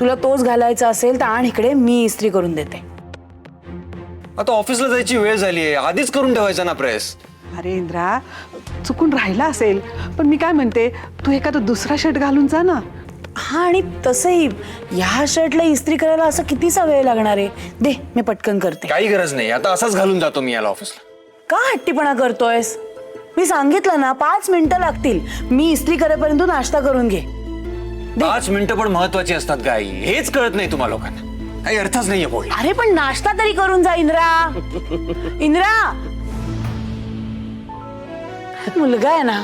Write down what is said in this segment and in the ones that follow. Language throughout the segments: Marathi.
तुला तोच घालायचा असेल तर आण इकडे, मी इस्त्री करून देते. आता ऑफिसला जायची वेळ झाली आहे, आधीच करून ठेवायचा ना प्रेस. अरे इंद्रा, चुकून राहिला असेल, पण मी काय म्हणते, तू एखादा दुसरा शर्ट घालून जा ना. हा, आणि तसंही ह्या शर्टला इस्त्री करायला असं कितीसा वेळ लागणार आहे. दे, मी पटकन करते. काही गरज नाही, आता असाच घालून जातो मी याला ऑफिसला. का हट्टीपणा करतोयस? मी सांगितलं ना 5 मिनिटं लागतील. मी इस्त्री करेपर्यंत नाश्ता करून घे. 5 मिनिटं पण महत्वाची असतात का आई? हेच कळत नाही तुम्हा लोकांना. काही अर्थच नाहीये बोल. अरे पण नाश्ता तरी करून जा इंद्रा. इंद्रा, मुलगा आहे ना,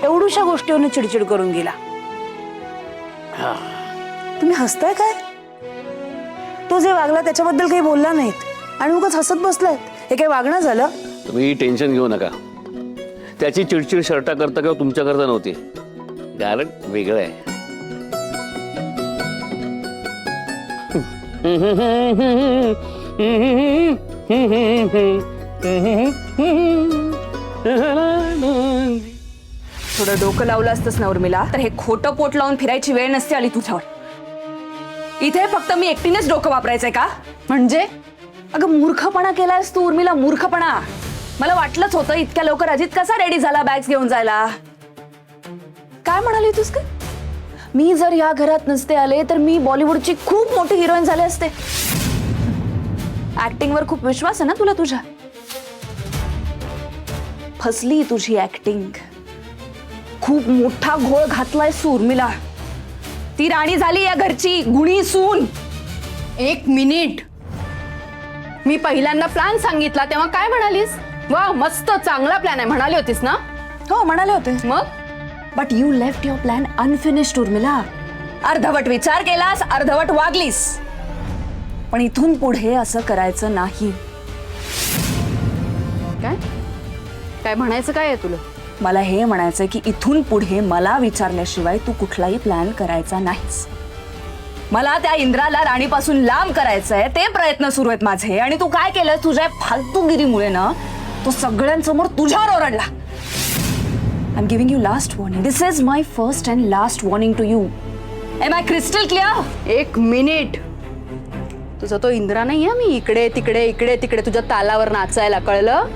एवढूशा गोष्टीवरून चिडचिड करून गेला. तुम्ही हसताय काय? तो जे वागला त्याच्याबद्दल काही बोलला नाहीत आणि उगाच हसत बसलायत. हे काही वागणं झालं? तुम्ही टेन्शन घेऊ नका. त्याची चिडचिड शर्टा करता किंवा तुमच्या करता नव्हती, कारण वेगळं आहे. थोडं डोकं लावलं असतंस ना उर्मिला, तर हे खोटं पोट लावून फिरायची वेळ नसते आली तुझ्यावर. इथे फक्त मी एकटीनेच डोकं वापरायचंय का? म्हणजे अगं मूर्खपणा केलायस तू उर्मिला, मूर्खपणा. मला वाटलंच होतं इतक्या लवकर अजित कसा रेडी झाला बॅग्स घेऊन जायला. काय म्हणाली तूस का? मी जर या घरात नसते आले तर मी बॉलिवूडची खूप मोठी हिरोईन झाले असते. ऍक्टिंगवर खूप विश्वास आहे ना तुला तुझ्या. फसली तुझी ऍक्टिंग. खूप मोठा घोळ घातलाय उर्मिला. ती राणी झाली या घरची, गुणी सून. एक मिनिट, मी पहिल्यांदा प्लॅन सांगितला तेव्हा काय म्हणालीस? वा, मस्त चांगला प्लॅन आहे म्हणाली होतीस ना? हो म्हणाले होते. मग but you left your plan unfinished Urmila. अर्धवट विचार केलास, अर्धवट वागलीस. पण इथून पुढे असं करायचं नाही. काय काय म्हणायचं काय आहे तुला? मला हे म्हणायचंय की इथून पुढे मला विचारल्याशिवाय तू कुठलाही प्लॅन करायचा नाहीस. मला त्या इंद्राला राणीपासून लांब करायचंय, ते प्रयत्न सुरू आहेत माझे. आणि तू काय केलं? तुझ्या फालतूगिरीमुळे ना तो सगळ्यांसमोर तुझ्यावर ओरडला. I am giving you last warning. This is my first and last warning to you. Am I crystal clear? एक मिनिट, तुझा तो इंद्रा नाहीये मी इकडे तिकडे इकडे तिकडे तुझ्या तालावर नाचायला, कळलं?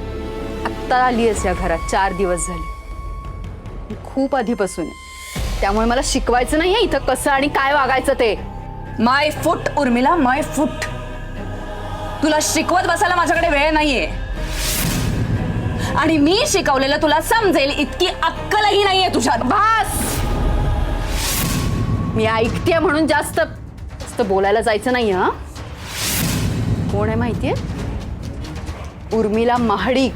आत्ता आलीयस या घरात, 4 दिवस झाले. खूप आधीपासून आहे. त्यामुळे मला शिकवायचं नाहीये इथं कसं आणि काय वागायचं ते. माय फुट उर्मिला, माय फुट. तुला शिकवत बसायला माझ्याकडे वेळ नाहीये. आणि मी शिकवलेलं तुला समजेल इतकी अक्कलही नाहीये तुझ्यात. बस, मी ऐकतेय म्हणून जास्त बोलायला जायचं नाही. हा, कोण आहे माहितीये? उर्मिला महाडिक.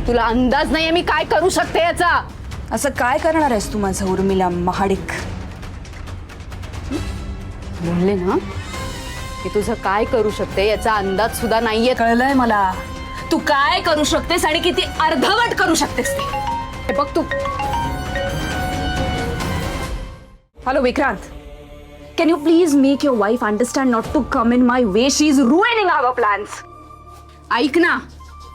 तुला अंदाज नाहीये मी काय करू शकते याचा. असं काय करणार आहेस तू माझं उर्मिला महाडिक? बोलले ना की तुझं काय करू शकते याचा अंदाज सुद्धा नाहीये. कळलंय मला तू काय करू शकतेस आणि किती अर्धवट करू शकतेस ते. हे बघ तू. Hello Vikrant, can you please make your wife understand not to come in my way. She is ruining our plans. ऐक ना,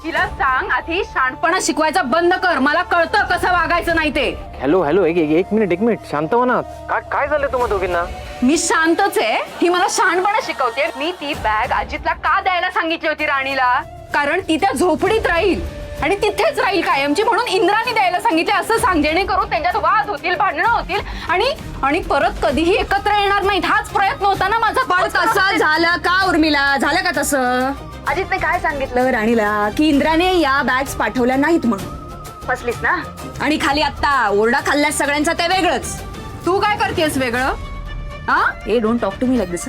तिला सांग आधी शहाणपणा शिकवायचा बंद कर. मला कळतं कसं वागायचं नाही ते. हॅलो हॅलो, एक मिनिट शांत हो ना. काय झालं तुम्हा दोघींना? मी शांतच आहे. ही मला शहाणपणा शिकवते. मी ती बॅग अजितला का द्यायला सांगितली होती राणीला? कारण ती त्या झोपडीत राहील आणि तिथेच राहील कायमची, म्हणून इंद्राने द्यायला सांगितले असं सांग. जेणेकरून त्यांच्यात वाद होतील, भांडणं होतील आणि परत कधीही एकत्र येणार नाहीत. हाच प्रयत्न होता ना माझा. पण तसं झालं का उर्मिला? झालं का तसं? अजितने काय सांगितलं राणीला? की इंद्राने या बॅग्स पाठवल्या नाहीत म्हणून. फसलीस ना? आणि खाली आता ओरडा खाल्ल्यास सगळ्यांचा ते वेगळंच. तू काय करतेस वेगळं? हा, ए don't talk to me like this.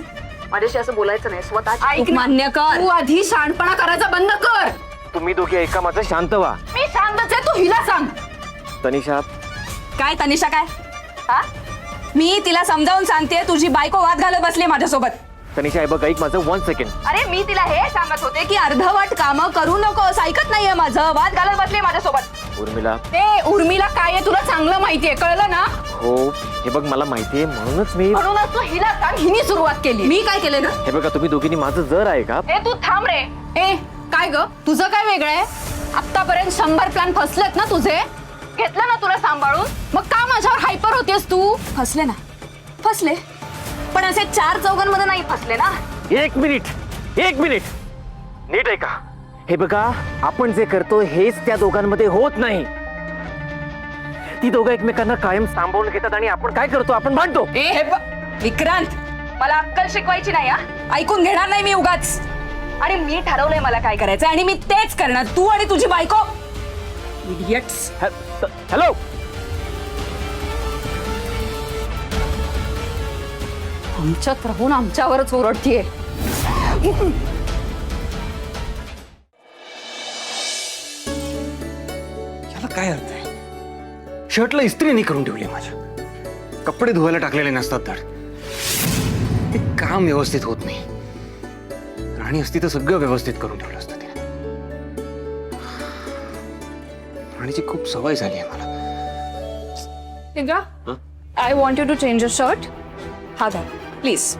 माझ्याशी असं बोलायचं नाही. स्वतः ऐक ना, मान्य कर. तू आधी शहाणपणा करायचा बंद कर. तुम्ही दोघी ऐका माझं, शांत व्हा. मी शांतच आहे, तू हिला सांग. तनिषा, काय तनिषा काय? हा, मी तिला समजावून सांगते, तुझी बायको वाद घालत बसली माझ्यासोबत. तनिषा हे बघ, ऐक माझं 1 सेकंड. अरे मी तिला हे सांगत होते की अर्धवट कामं करू नकोस. ऐकत नाहीये माझं. वाद घालत बसली माझ्यासोबत. उर्मिला, ते उर्मिला काय आहे तुला चांगलं माहितीये, कळलं ना? हो हे बघ मला माहितीये, म्हणूनच मी. म्हणूनच तू हिला सांग. हिने सुरुवात केली. मी काय केलं ना? हे बघा, तुम्ही दोघींनी माझं जर आहे का? ए तू थांब रे. ए काय ग, तुझं काय वेगळं आहे? आतापर्यंत 100 प्लॅन फसलेत ना तुझे. घेतलं ना तुला सांभाळून. मग का माझ्यावर हायपर होतेस तू? फसले ना, फसले. पण असे 4 चौघांमध्ये नाही फसले ना. एक मिनिट नीट आहे का? हे बघा, आपण जे करतो हेच त्या दोघांमध्ये होत नाही. ती दोघं एकमेकांना कायम सांभाळून घेतात आणि आपण काय करतो? आपण भांडतो. विक्रांत, मला अक्कल शिकवायची नाही हा. ऐकून घेणार नाही मी उगाच. आणि मी ठरवलंय मला काय करायचं आणि मी तेच करणार. तू आणि तुझी बायको इडियट्स. हॅलो, आमच्यात राहून आमच्यावरच ओरडतीये. याला काय अर्थ आहे? शर्टला इस्त्री नाही करून ठेवली माझ्या, कपडे धुवायला टाकलेले नसतात तर ते काम व्यवस्थित होत नाही. राणी असती तर सगळं व्यवस्थित करून ठेवलं असतं तिने. राणीची खूप सवय झाली आहे मला. Indra, I want you to change your shirt. हा घाल प्लीज.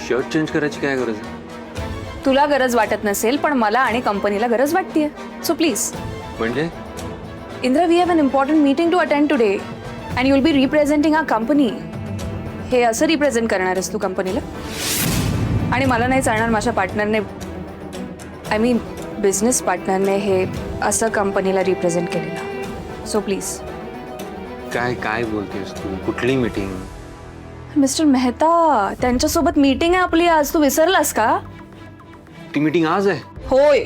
शर्ट चेंज करायची काय गरज आहे? तुला गरज वाटत नसेल पण मला आणि कंपनीला गरज वाटतेय. So please. म्हणजे Indra, we have an important meeting to attend today and you will be representing our company. हे असं रिप्रेझेंट करणार आहेस तू कंपनीला? आणि मला नाही चालणार माझ्या पार्टनरने, आय मीन बिझनेस पार्टनरने हे असं कंपनीला रिप्रेझेंट केलेलं. So please. काय काय बोलतेस तू? कुठली मीटिंग? मिस्टर मेहता, त्यांच्यासोबत मीटिंग आहे आपली आज. तू विसरलास का? ती मीटिंग आज आहे? होय.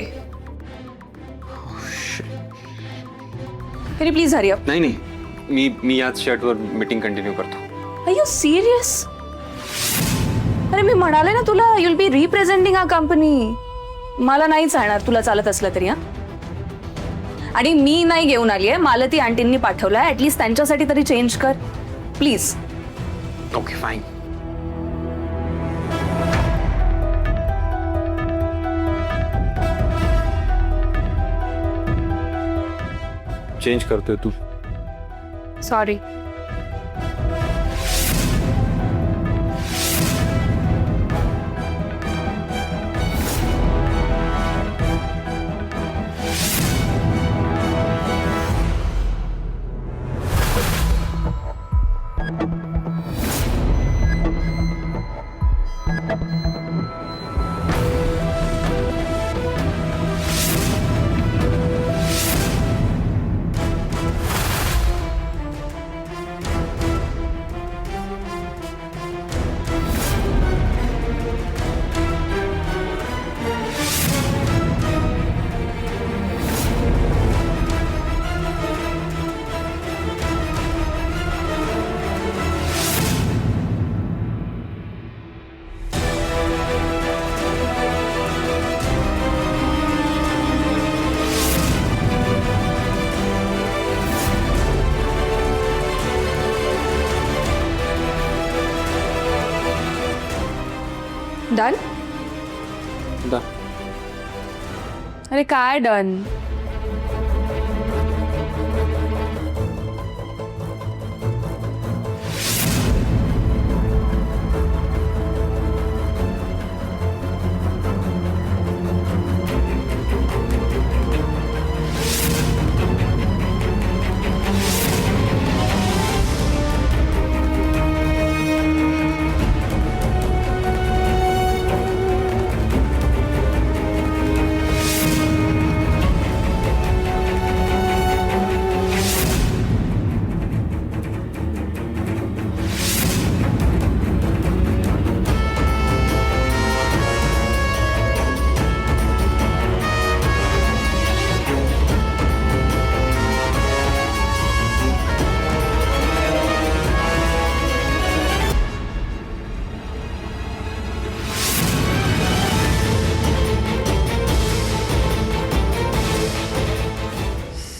Can you please hurry up? नाही, मी याच शर्टवर मीटिंग कंटिन्यू करतो. Are you serious? अरे मी म्हणाले ना तुला, you'll be representing our company. मला नाही चालणार तुला चालत असलं तरी. हा, आणि मी नाही घेऊन आली आहे, मला ती आंटींनी पाठवलं. ऍटलीस्ट त्यांच्यासाठी तरी चेंज कर प्लीज. Okay fine. चेंज करतोय तू. सॉरी. डन? अरे काय डन?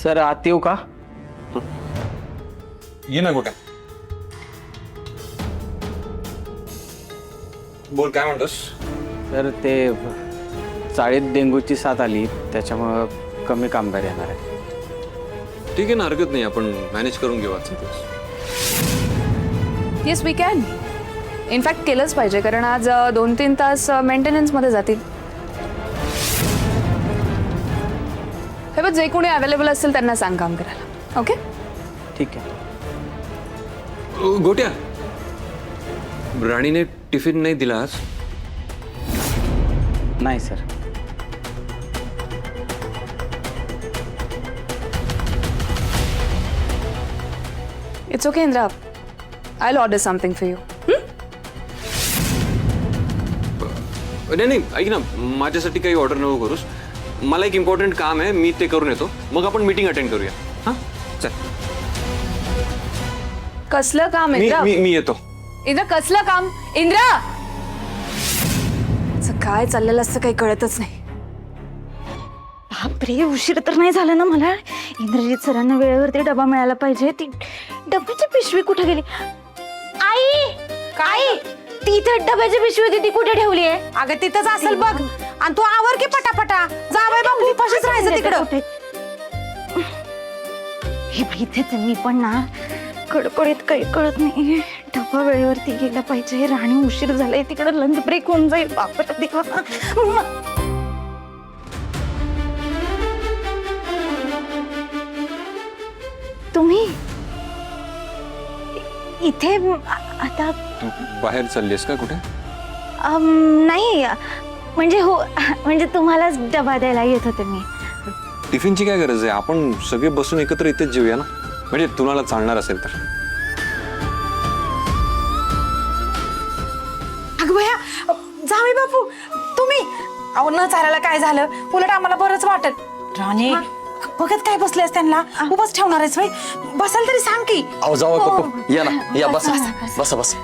सर आत येऊ का? ये ना गोट्या. बोल, काय म्हणतोस? सर ते चाळीत डेंग्यूची साथ आली, त्याच्यामुळं कमी कामगार येणार आहे. ठीक आहे ना, हरकत नाही, आपण मॅनेज करून घेऊ आजचा दिवस. Yes we can. इनफॅक्ट केलंच पाहिजे कारण आज 2-3 तास मेंटेनन्समध्ये जातील. हे बघ, जे कोणी अवेलेबल असेल त्यांना सांग काम करायला. ओके ठीक आहे. गोट्या, राणीने टिफिन नाही दिला आज? नाही sir. It's okay Indra, I order something for you. नाही नाही, ऐक ना, माझ्यासाठी काही ऑर्डर नको करूस. मला एक इम्पॉर्टंट काम आहे, मी ते करून येतो, मग आपण मीटिंग अटेंड करूया. हां चल. कसलं काम मी इंद्रा? मी मी येतो. इंद्रा कसलं काम? इंद्रा, काय चाललेलं असतं काही कळतच नाही. बापरे, उशीर तर नाही झाला ना मला. इंद्रजित सरांना वेळेवरती डबा मिळाला पाहिजे. ती डब्याची पिशवी कुठे गेली? आई, काय ती इथे डब्याची पिशवी होती, ती कुठे ठेवली आहे? अगं तिथंच असेल बघ. आणि तू आवर की पटापटा. जावई बापू उपाशीच राहायचं तिकडं. हे माहितीच मी पण ना कडकडीत काही कळत नाही. डबा वेळेवरती गेला पाहिजे. राणी उशीर झालाय, तिकडं लंच ब्रेक होऊन जाईल. बापरे देवा. तुम्ही इथे आता? तू बाहेर चाललीस का कुठे? नाही म्हणजे हो, म्हणजे तुम्हालाच डबा द्यायला येत होते मी. टिफिनची काय गरज आहे? आपण सगळे बसून एकत्र इथेच जेऊया ना, म्हणजे तुम्हाला चालणार असेल तर. अगं भया, जावई बापू तुम्ही. अहो न चालायला काय झालं? उलट आम्हाला बरंच वाटत. राणी बघत काय बसलेस त्यांना? उभंच ठेवणार आहेस? बसाल तरी सांग की. अहो जाऊ पप्पू, या ना, या बसा बसा बसा.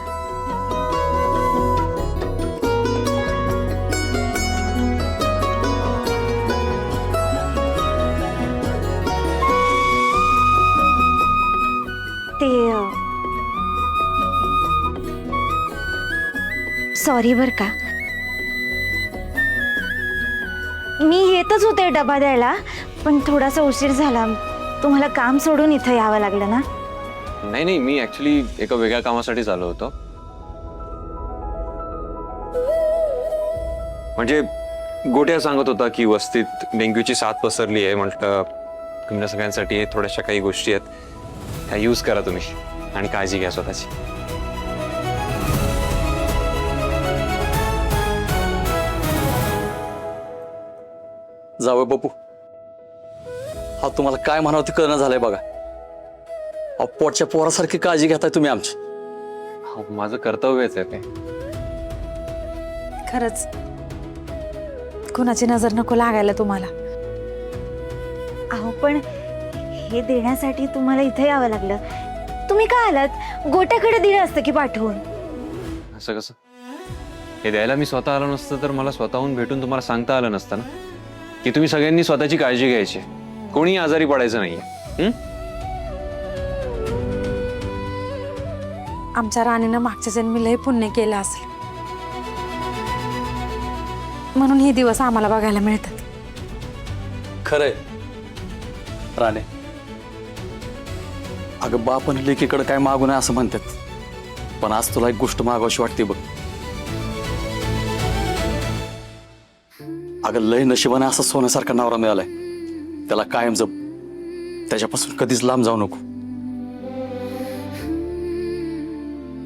ते सॉरी बर का, मी येतच होते डबा द्यायला, पण थोडासा उशीर झाला. तुम्हाला काम सोडून इथं यावं लागलं ना? नाही नाही, मी ऍक्च्युली एका वेगळ्या कामासाठीच आलो होतो. म्हणजे गोट्या सांगत होता की वस्तीत डेंग्यूची साथ पसरली आहे. म्हटलं तुमच्या सगळ्यांसाठी थोड्याशा काही गोष्टी आहेत, त्या यूज करा तुम्ही आणि काळजी घ्या स्वतःची. जाऊ पप्पू, हा तुम्हाला काय म्हणावं ते कळणं झालंय बघा. अहो पोटच्या पोरासारखी काळजी घेताय तुम्ही आमची. हो, माझं कर्तव्यच आहे ते. खरंच कुणाची नजर नको लागायला तुम्हाला. अहो पण हे देण्यासाठी तुम्हाला इथे यावं लागलं. तुम्ही का आलात? गोट्याकडे दिलं असतं की पाठवून. असं कसं? हे द्यायला मी स्वतः आलो नसतं तर मला स्वतःहून भेटून तुम्हाला सांगता आलं नसतं ना की तुम्ही सगळ्यांनी स्वतःची काळजी घ्यायची, कोणी आजारी पडायचं नाहीये. आमच्या राणीनं मागच्या जन्मी लय पुण्य केलं असेल, म्हणून हे दिवस आम्हाला बघायला मिळतात. खरंय राणे, अगं बापन लेकीकडे काय मागू नये असं म्हणतात, पण आज तुला एक गोष्ट मागावशी वाटते बघ. अगं लय नशिबाने असा सोन्यासारखा नवरा मिळालाय, त्याला कायम जप. त्याच्यापासून कधीच लांब जाऊ नको.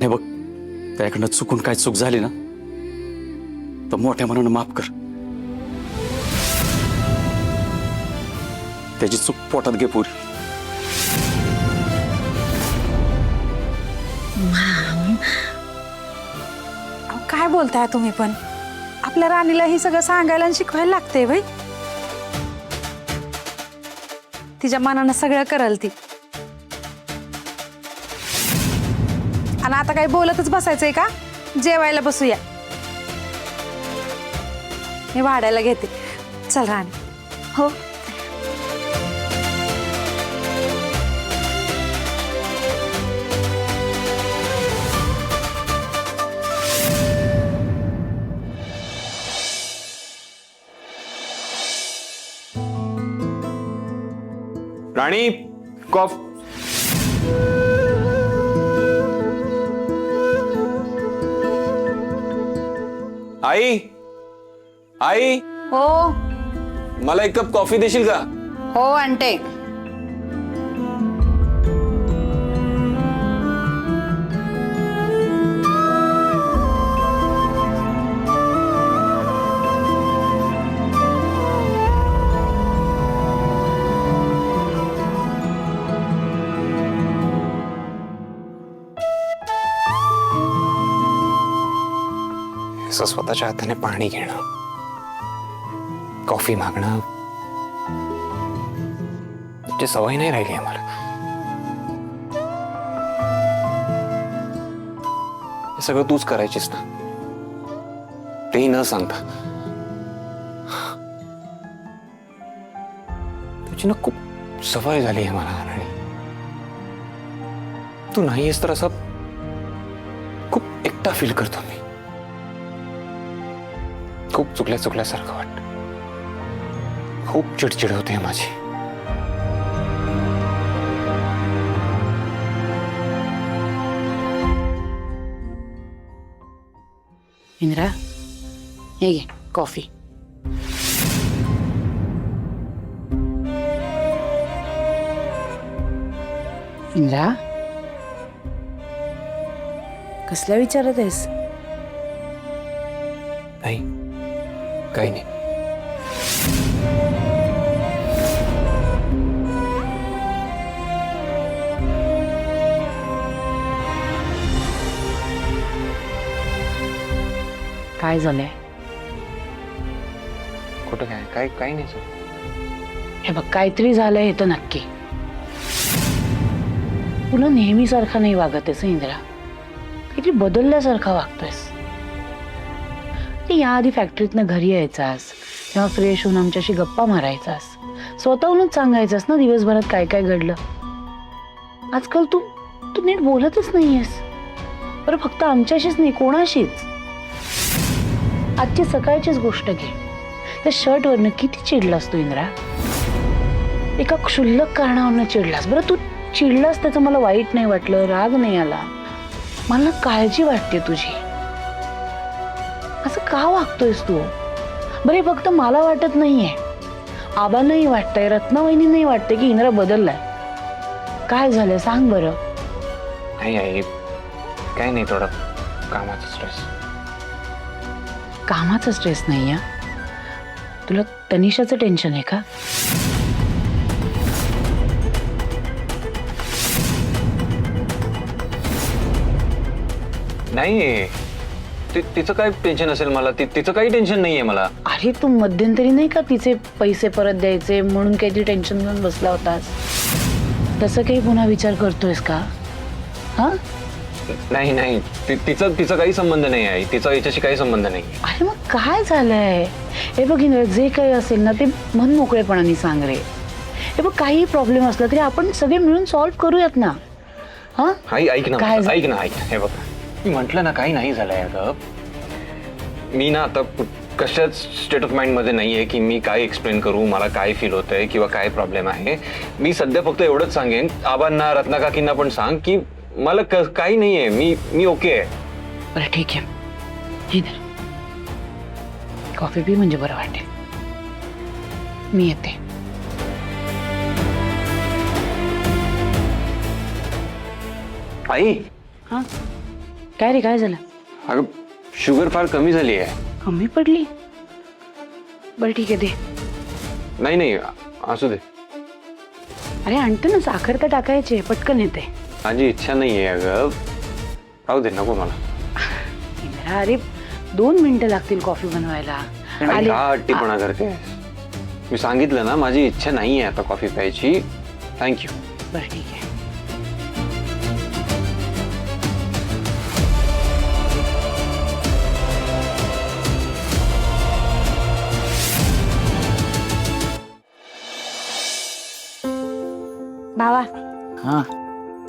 हे बघ, त्याकडनं चुकून काय चूक झाली ना तर मोठ्या मनानं माफ कर. त्याची चूक पोटात घे पुरी. काय बोलताय तुम्ही पण? आपल्या राणीला हे सगळं सांगायला आणि शिकवायला लागतंय बाई. तिच्या मनानं सगळं करल ती. आणि आता काही बोलतच बसायचंय का? जेवायला बसूया. मी वाढायला घेते. चल राणी. हो. राणी कॉफ. आई, आई हो मला एक कप कॉफी देशील का? हो आणते. असं स्वतःच्या हाताने पाणी घेणं, कॉफी मागणं, त्याची सवय नाही राहिली आहे मला. हे सगळं तूच करायचीस ना, तेही न सांगता. तुझी ना खूप सवय झाली आहे मला. आणि तू नाहीयेस तर असं खूप एकटा फील करतो मी. खूप चुकल्यासारखं वाटतं. खूप चिडचिड होते माझी. इंद्रा, हे घे कॉफी. इंद्रा, कसल्या विचारत आहेस? नाही, काही नाही. काय झालंय? कुठं काय काही नाही सर. हे बघ, काहीतरी झालंय हे तर नक्की. तुला नेहमीसारखा नाही वागत आहेस इंद्रा, किती बदलल्यासारखा वागतोयस. ते याआधी फॅक्टरीतनं घरी यायचास तेव्हा फ्रेश होऊन आमच्याशी गप्पा मारायचास, स्वतःहूनच सांगायचास ना दिवसभरात काय काय घडलं. आजकाल तू नीट बोलतच नाहीयेस. बरं, फक्त आमच्याशीच नाही, कोणाशीच. आजची सकाळचीच गोष्ट घे. त्या शर्टवरनं किती चिडलास तू इंद्रा. एका क्षुल्लक कारणावरनं चिडलास. बरं, तू चिडलास त्याचं मला वाईट नाही वाटलं, राग नाही आला. मला काळजी वाटते तुझी. असं का वागतोयस तू? बरे, फक्त मला वाटत नाहीये, आबांनाही वाटतंय, रत्नावहिनी नाही वाटतंय की इंद्रा बदललाय. काय झालं सांग बरं. नाही आई, काही नाही, थोडं कामाचा स्ट्रेस. कामाचा स्ट्रेस नाही. तुला तनिषाचं टेन्शन आहे का? नाही, तिचं काय टेन्शन असेल मला? तिचं काही टेन्शन नाहीये मला. अरे, तू मध्यंतरी नाही का तिचे पैसे परत द्यायचे म्हणून काहीतरी टेन्शन घेऊन बसला होतास, तसं काही पुन्हा विचार करतोयस का? हा, नाही, तिचा काही संबंध नाही आहे. तिचा याच्याशी काही संबंध नाही. अरे मग काय झालंय? हे बघ इंद्रा, जे काही असेल ना ते मन मोकळेपणाने सांग रे. हे बघ, काही प्रॉब्लेम असला तरी आपण सगळे मिळून सॉल्व्ह करूयात ना. हा, आई, ऐक ना, काय ऐक ना. हे बघ, मी म्हटलं ना, काही नाही झालंय. अगं, मी ना आता कशाच स्टेट ऑफ माइंड मध्ये नाहीये की मी काय एक्सप्लेन करू, मला काय फील होतंय किंवा काय प्रॉब्लेम आहे. मी सध्या फक्त एवढंच सांगेन, आबांना, रत्नाकाकींना पण सांग की मला काही नाहीये, मी ओके आहे. बरं, ठीक आहे. हे धर, कॉफी पी म्हणजे बरं वाटेल. मी येते. आई, हा, काय रे, काय झालं? अगं, शुगर फार कमी झाली आहे. कमी पडली? बरं, ठीक आहे, दे. नाही, असू दे. अरे, आणते ना, साखर तर टाकायची, पटकन येते. माझी इच्छा नाहीये. अगं, राहू दे, नको मला. इंद्रा, अरे 2 मिनिटं लागतील कॉफी बनवायला. आई, का हट्टीपणा करते? मी सांगितलं ना, माझी इच्छा नाहीये आता कॉफी प्यायची. थँक्यू. बरं, ठीक आहे. भावा, हा,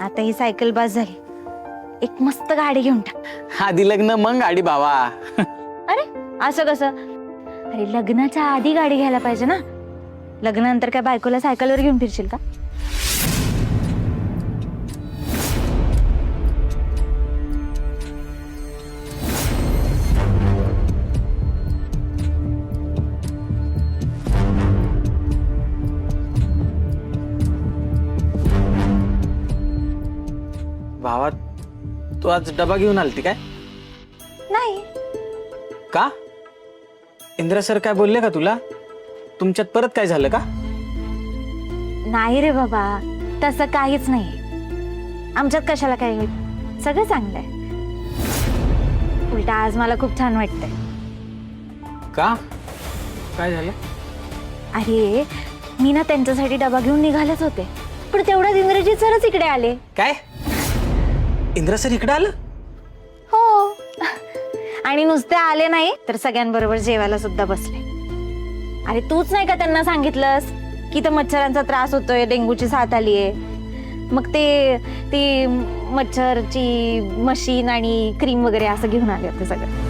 आता ही सायकल बस झाली. एक मस्त गाडी घेऊन टाक. आधी लग्न मग गाडी बाबा. अरे, असं कसं? अरे, लग्नाच्या आधी गाडी घ्यायला पाहिजे ना. लग्नानंतर काय बायकोला सायकलवर घेऊन फिरशील का? भावा, तू आज डबा घेऊन आलती काय? नाही. का? इंद्र सर काय बोलले का तुला? तुमच्यात परत काय झालं का? नाही रे बाबा, तसं काहीच नाही. आमच्यात कशाला काय होईल, सगळं चांगलं आहे. उलटा आज मला खूप छान वाटतंय. का काय झालं? अरे मी ना त्यांच्यासाठी डबा घेऊन निघालेच होते, पण तेवढ्यात इंद्रजीत सरच इकडे आले. काय इंद्र सर इकडे आलं? हो. आणि नुसते आले नाही तर सगळ्यांबरोबर जेवायला सुद्धा बसले. अरे तूच नाही का त्यांना सांगितलंस की तर मच्छरांचा त्रास होतोय, डेंग्यूची साथ आलीये. मग ती मच्छरची मशीन आणि क्रीम वगैरे असं घेऊन आले होते सगळं.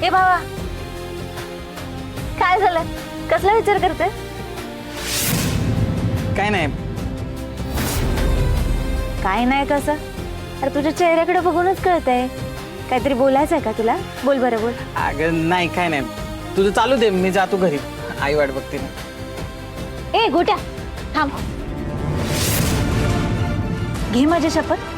ए बाबा, काय झालं? कसला विचार करते? काय नाही. काय नाही कसं? अरे तुझ्या चेहऱ्याकडे बघूनच कळतंय. काहीतरी बोलायचंय का तुला? बोल बरं बोल. अगं नाही काय नाही, तुझं चालू दे, मी जातो घरी, आई वाट बघते ना. ए गोट्या थांब. घे माझी शपथ,